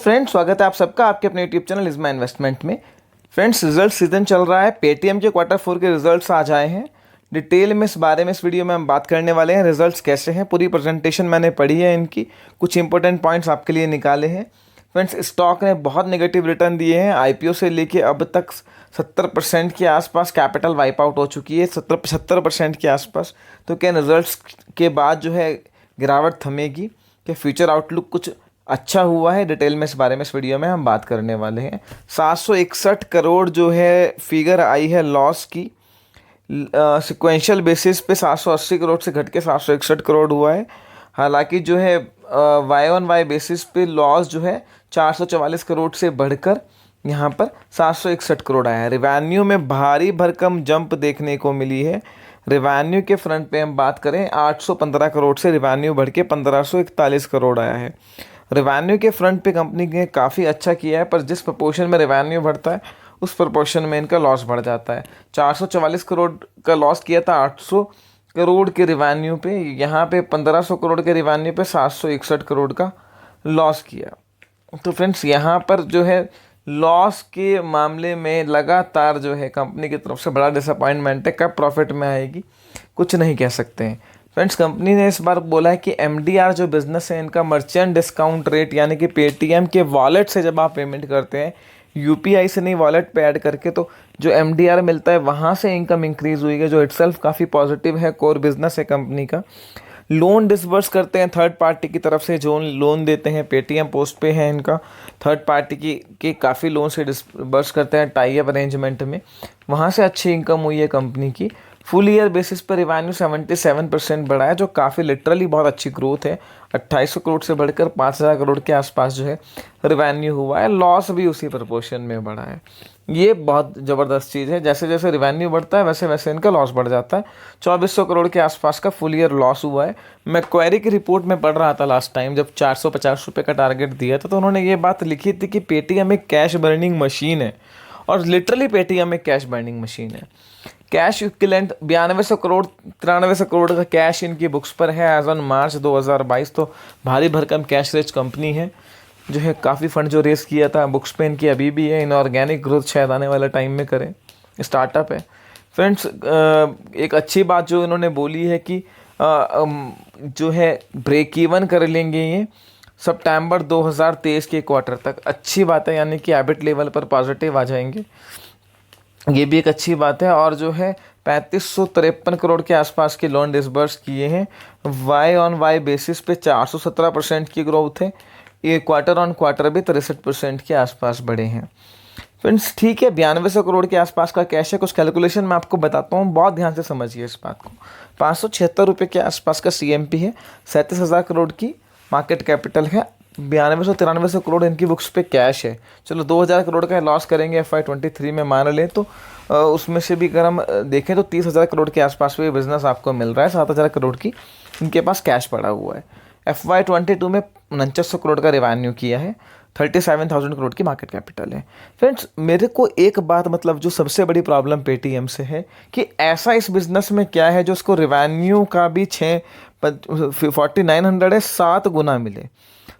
Friends, स्वागत है आप सबका आपके अपने यूट्यूब चैनल इज़मा इन्वेस्टमेंट में। फ्रेंड्स, रिजल्ट सीजन चल रहा है। पेटीएम के क्वार्टर 4 के रिजल्ट्स आज आए हैं। डिटेल में इस बारे में इस वीडियो में हम बात करने वाले हैं। रिजल्ट्स कैसे हैं, पूरी प्रेजेंटेशन मैंने पढ़ी है, इनकी कुछ इंपॉर्टेंट पॉइंट्स आपके लिए निकाले हैं। फ्रेंड्स, स्टॉक ने बहुत नेगेटिव रिटर्न दिए हैं। आईपीओ से लेके अब तक 70% के आसपास कैपिटल वाइप आउट हो चुकी है, 70-75% के आसपास। तो क्या रिजल्ट्स के बाद जो है गिरावट थमेगी? क्या फ्यूचर आउटलुक कुछ अच्छा हुआ है? डिटेल में इस बारे में इस वीडियो में हम बात करने वाले हैं। 761 करोड़ जो है फिगर आई है लॉस की, सिक्वेंशियल बेसिस पे 780 करोड़ से घट के 761 करोड़ हुआ है। हालांकि जो है वाई ऑन वाई बेसिस पे लॉस जो है 444 करोड़ से बढ़कर यहाँ पर 761 करोड़ आया है। रिवेन्यू में भारी भरकम जंप देखने को मिली है। रिवेन्यू के फ्रंट पे हम बात करें, 815 करोड़ से रिवेन्यू बढ़ के 1541 करोड़ आया है। रिवेन्यू के फ्रंट पे कंपनी ने काफ़ी अच्छा किया है, पर जिस प्रपोर्शन में रिवेन्यू बढ़ता है उस प्रपोर्शन में इनका लॉस बढ़ जाता है। 444 करोड़ का लॉस किया था 800 करोड़ के रिवेन्यू पे, यहाँ पे 1500 करोड़ के रिवेन्यू पे 761 करोड़ का लॉस किया। तो फ्रेंड्स, यहाँ पर जो है लॉस के मामले में लगातार जो है कंपनी की तरफ से बड़ा डिसअपॉइंटमेंट है। कब प्रॉफिट में आएगी कुछ नहीं कह सकते हैं। फ्रेंड्स, कंपनी ने इस बार बोला है कि एमडीआर जो बिज़नेस है इनका, मर्चेंट डिस्काउंट रेट, यानी कि पेटीएम के वॉलेट से जब आप पेमेंट करते हैं, यूपीआई से नहीं वॉलेट पे ऐड करके, तो जो एमडीआर मिलता है वहाँ से इनकम इंक्रीज़ हुई है, जो इटसेल्फ काफ़ी पॉजिटिव है। कोर बिजनेस है कंपनी का। लोन डिसबर्स करते हैं थर्ड पार्टी की तरफ से, जो लोन देते हैं पेटीएम पोस्ट पे है इनका। थर्ड पार्टी की काफ़ी लोन से डिसबर्स करते हैं टाई अप अरेंजमेंट में, वहाँ से अच्छी इनकम हुई है कंपनी की। फुल ईयर बेसिस पर रिवेन्यू 77% बढ़ा है, जो काफ़ी लिटरली बहुत अच्छी ग्रोथ है। 2800 करोड़ से बढ़कर 5000 करोड़ के आसपास जो है रिवेन्यू हुआ है। लॉस भी उसी प्रपोर्शन में बढ़ा है। ये बहुत ज़बरदस्त चीज़ है। जैसे जैसे रिवेन्यू बढ़ता है वैसे वैसे इनका लॉस बढ़ जाता है। 2400 करोड़ के आसपास का फुल ईयर लॉस हुआ है। मैं क्वेरी की रिपोर्ट में पढ़ रहा था लास्ट टाइम, जब 450 रुपये का टारगेट दिया था, तो उन्होंने ये बात लिखी थी कि पेटीएम एक कैश बर्निंग मशीन है, और लिटरली पेटीएम एक कैश बर्निंग मशीन है। कैश इक्विवेलेंट 9200 करोड़ 9300 करोड़ का कैश इनकी बुक्स पर है एज ऑन मार्च 2022। तो भारी भरकम कैश रिच कंपनी है, जो है काफ़ी फंड जो रेस किया था बुक्स पे इनकी अभी भी है। इनऑर्गेनिक ग्रोथ शायद आने वाला टाइम में करें, स्टार्टअप है। फ्रेंड्स, एक अच्छी बात जो इन्होंने बोली है कि जो है ब्रेक इवन कर लेंगे ये सितंबर 2023 के क्वार्टर तक। अच्छी बात है, यानी कि एबिट लेवल पर पॉजिटिव आ जाएंगे, ये भी एक अच्छी बात है। और जो है 3553 करोड़ के आसपास के लोन डिसबर्स किए हैं। वाई ऑन वाई बेसिस पे 417% की ग्रोथ है। ये क्वार्टर ऑन क्वार्टर भी 63% के आसपास बढ़े हैं। फ्रेंड्स, ठीक है, 9200 करोड़ के आसपास का कैश है। कुछ कैलकुलेशन मैं आपको बताता हूँ, बहुत ध्यान से समझिए इस बात को। 576 रुपये के आसपास का सीएमपी है। 37,000 करोड़ की मार्केट कैपिटल है। 9200-9300 करोड़ इनकी बुक्स पे कैश है। चलो 2000 करोड़ का लॉस करेंगे FY23 में मान लें, तो उसमें से भी अगर हम देखें तो 30,000 करोड़ के आसपास भी बिजनेस आपको मिल रहा है। 7,000 करोड़ की इनके पास कैश पड़ा हुआ है। FY22 में 4900 करोड़ का रेवेन्यू किया है। 37,000 करोड़ की मार्केट कैपिटल है। फ्रेंड्स, मेरे को एक बात, मतलब जो सबसे बड़ी प्रॉब्लम पेटीएम से है कि ऐसा इस बिज़नेस में क्या है जो उसको रेवेन्यू का भी 4900 है 7 गुना मिले,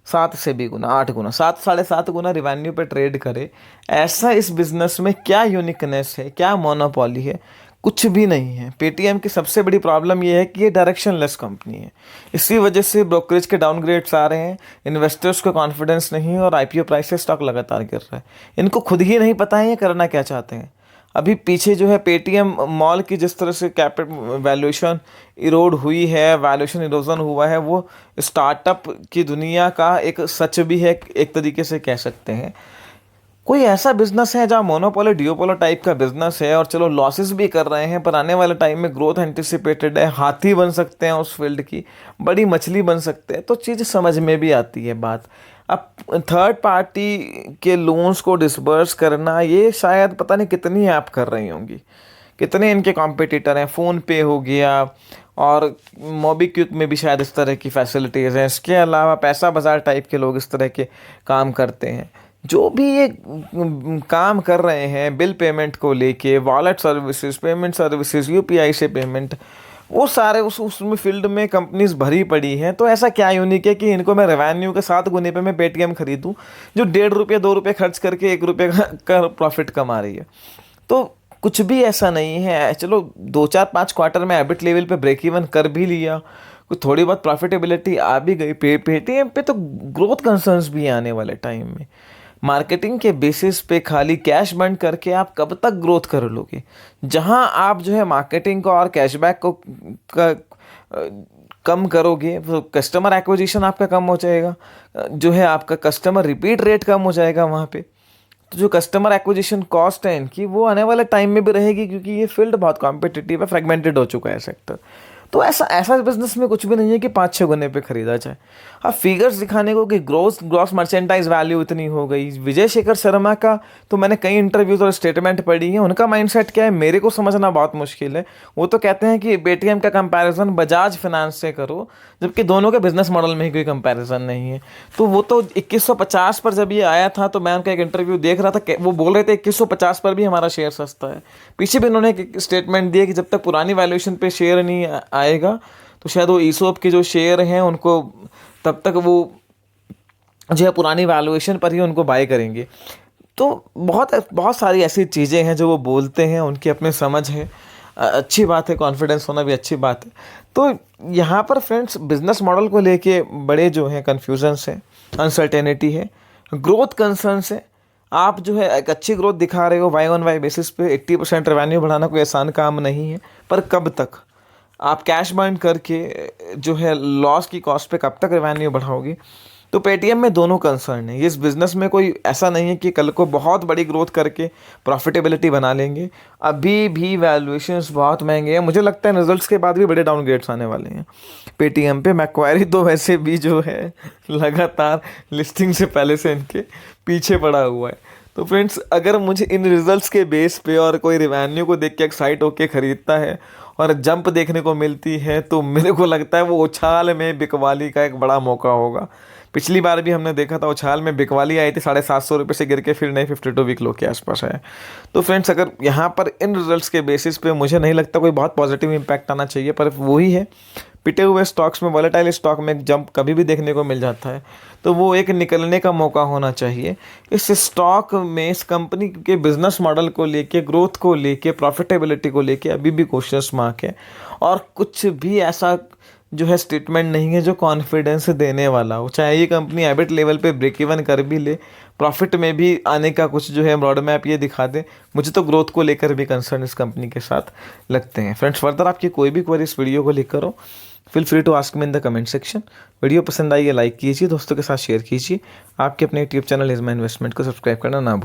7 से भी गुना, 8 गुना, 7-7.5 गुना रिवेन्यू पे ट्रेड करे। ऐसा इस बिज़नेस में क्या यूनिकनेस है, क्या मोनोपोली है? कुछ भी नहीं है। पेटीएम की सबसे बड़ी प्रॉब्लम ये है कि ये डायरेक्शनलेस कंपनी है। इसी वजह से ब्रोकरेज के डाउनग्रेड्स आ रहे हैं, इन्वेस्टर्स को कॉन्फिडेंस नहीं है, और आईपीओ प्राइस से स्टॉक लगातार गिर रहा है। इनको खुद ही नहीं पता है ये करना क्या चाहते हैं। अभी पीछे जो है पेटीएम मॉल की जिस तरह से वैल्यूएशन इरोड हुई है, वैल्यूएशन इरोजन हुआ है, वो स्टार्टअप की दुनिया का एक सच भी है, एक तरीके से कह सकते हैं। कोई ऐसा बिजनेस है जहाँ मोनोपोली डिओपोलो टाइप का बिजनेस है, और चलो लॉसेस भी कर रहे हैं, पर आने वाले टाइम में ग्रोथ एंटिसिपेटेड है। हाथी बन सकते हैं उस फील्ड की, बड़ी मछली बन सकते हैं, तो चीज़ समझ में भी आती है बात। अब थर्ड पार्टी के लोन्स को डिसबर्स करना, ये शायद पता नहीं कितनी ऐप कर रही होंगी, कितने इनके कॉम्पिटिटर हैं। फ़ोन पे हो गया, और मोबीक्विक में भी शायद इस तरह की फैसिलिटीज़ हैं। इसके अलावा पैसा बाज़ार टाइप के लोग इस तरह के काम करते हैं। जो भी ये काम कर रहे हैं बिल पेमेंट को लेके, wallet services, payment services, UPI से पेमेंट, वो सारे उसमें फील्ड में कंपनीज भरी पड़ी हैं। तो ऐसा क्या यूनिक है कि इनको मैं रेवेन्यू के 7 गुने पे मैं पेटीएम खरीदूं, जो 1.5 रुपये 2 रुपये खर्च करके 1 रुपये का प्रॉफिट कमा रही है। तो कुछ भी ऐसा नहीं है। चलो 2 4 5 क्वार्टर में एबिट लेवल पे ब्रेक इवन कर भी लिया, कुछ थोड़ी बहुत प्रॉफिटेबिलिटी आ भी गई। पेटीएम पे तो ग्रोथ कंसर्न्स भी आने वाले टाइम में। मार्केटिंग के बेसिस पे खाली कैश बर्न करके आप कब तक ग्रोथ कर लोगे? जहां आप जो है मार्केटिंग को और कैशबैक को कम करोगे, तो कस्टमर एक्विजिशन आपका कम हो जाएगा, जो है आपका कस्टमर रिपीट रेट कम हो जाएगा वहाँ पे। तो जो कस्टमर एक्विजिशन कॉस्ट है इनकी, वो आने वाले टाइम में भी रहेगी, क्योंकि ये फील्ड बहुत कॉम्पिटिटिव है, फ्रेगमेंटेड हो चुका है सेक्टर। तो ऐसा ऐसा बिजनेस में कुछ भी नहीं है कि 5 6 गुने पे खरीदा जाए। अब फिगर्स दिखाने को कि ग्रॉस मर्चेंटाइज वैल्यू इतनी हो गई। विजय शेखर शर्मा का तो मैंने कई इंटरव्यूज और स्टेटमेंट पढ़ी है, उनका माइंडसेट क्या है मेरे को समझना बहुत मुश्किल है। वो तो कहते हैं कि पेटीएम का कंपैरिजन बजाज फाइनेंस से करो, जबकि दोनों के बिजनेस मॉडल में ही कोई कंपैरिजन नहीं है। तो वो तो 2150 पर जब ये आया था, तो मैं उनका एक इंटरव्यू देख रहा था, वो बोल रहे थे 2150 पर भी हमारा शेयर सस्ता है। पीछे भी उन्होंने एक स्टेटमेंट दिया कि जब तक पुरानी वैल्यूएशन पे शेयर नहीं आएगा, तो शायद वो ईसोप के जो शेयर हैं उनको तब तक वो जो है पुरानी वैल्यूएशन पर ही उनको बाय करेंगे। तो बहुत बहुत सारी ऐसी चीज़ें हैं जो वो बोलते हैं, उनकी अपनी समझ है, अच्छी बात है, कॉन्फिडेंस होना भी अच्छी बात है। तो यहाँ पर फ्रेंड्स बिजनेस मॉडल को लेके बड़े जो हैं कन्फ्यूजन्स हैं, अनसर्टेनिटी है, ग्रोथ कंसर्न्स है। आप जो है एक अच्छी ग्रोथ दिखा रहे हो वाई ऑन वाई बेसिस पे, 80% रेवेन्यू बढ़ाना कोई आसान काम नहीं है, पर कब तक आप कैश बर्न करके जो है लॉस की कॉस्ट पे कब तक रेवेन्यू बढ़ाओगे? तो पेटीएम में दोनों कंसर्न है। इस बिज़नेस में कोई ऐसा नहीं है कि कल को बहुत बड़ी ग्रोथ करके प्रॉफिटेबिलिटी बना लेंगे। अभी भी वैल्यूएशंस बहुत महंगे हैं। मुझे लगता है रिजल्ट्स के बाद भी बड़े डाउनग्रेड्स आने वाले हैं पेटीएम पे। मैक्वायरी तो वैसे भी जो है लगातार लिस्टिंग से पहले से इनके पीछे पड़ा हुआ है। तो फ्रेंड्स, अगर मुझे इन रिजल्ट्स के बेस पे और कोई रिवेन्यू को देख के एक्साइट होके ख़रीदता है और जंप देखने को मिलती है, तो मेरे को लगता है वो उछाल में बिकवाली का एक बड़ा मौका होगा। पिछली बार भी हमने देखा था उछाल में बिकवाली आई थी, 750 रुपये से गिर के फिर नए 52 वीक लो के आसपास है। तो फ्रेंड्स, अगर यहाँ पर इन रिजल्ट्स के बेसिस पे मुझे नहीं लगता कोई बहुत पॉजिटिव इम्पैक्ट आना चाहिए, पर वही है, पिटे हुए स्टॉक्स में, वॉलेटाइल स्टॉक में जंप कभी भी देखने को मिल जाता है, तो वो एक निकलने का मौका होना चाहिए। इस स्टॉक में इस कंपनी के बिजनेस मॉडल को लेके, ग्रोथ को लेके, प्रॉफिटेबिलिटी को लेके अभी भी क्वेश्चन मार्क है, और कुछ भी ऐसा जो है स्टेटमेंट नहीं है जो कॉन्फिडेंस देने वाला हो। चाहे ये कंपनी एबिट लेवल पे ब्रेक इवन कर भी ले, प्रॉफिट में भी आने का कुछ जो है रोड मैप ये दिखा दे, मुझे तो ग्रोथ को लेकर भी कंसर्न इस कंपनी के साथ लगते हैं। फ्रेंड्स, फर्दर आपकी कोई भी क्वेरी इस वीडियो को लेकर हो, feel free to ask me in the comment section. Video पसंद आई है लाइक कीजिए, दोस्तों के साथ शेयर कीजिए। आपके अपने YouTube channel is my investment को सब्सक्राइब करना ना भूलें।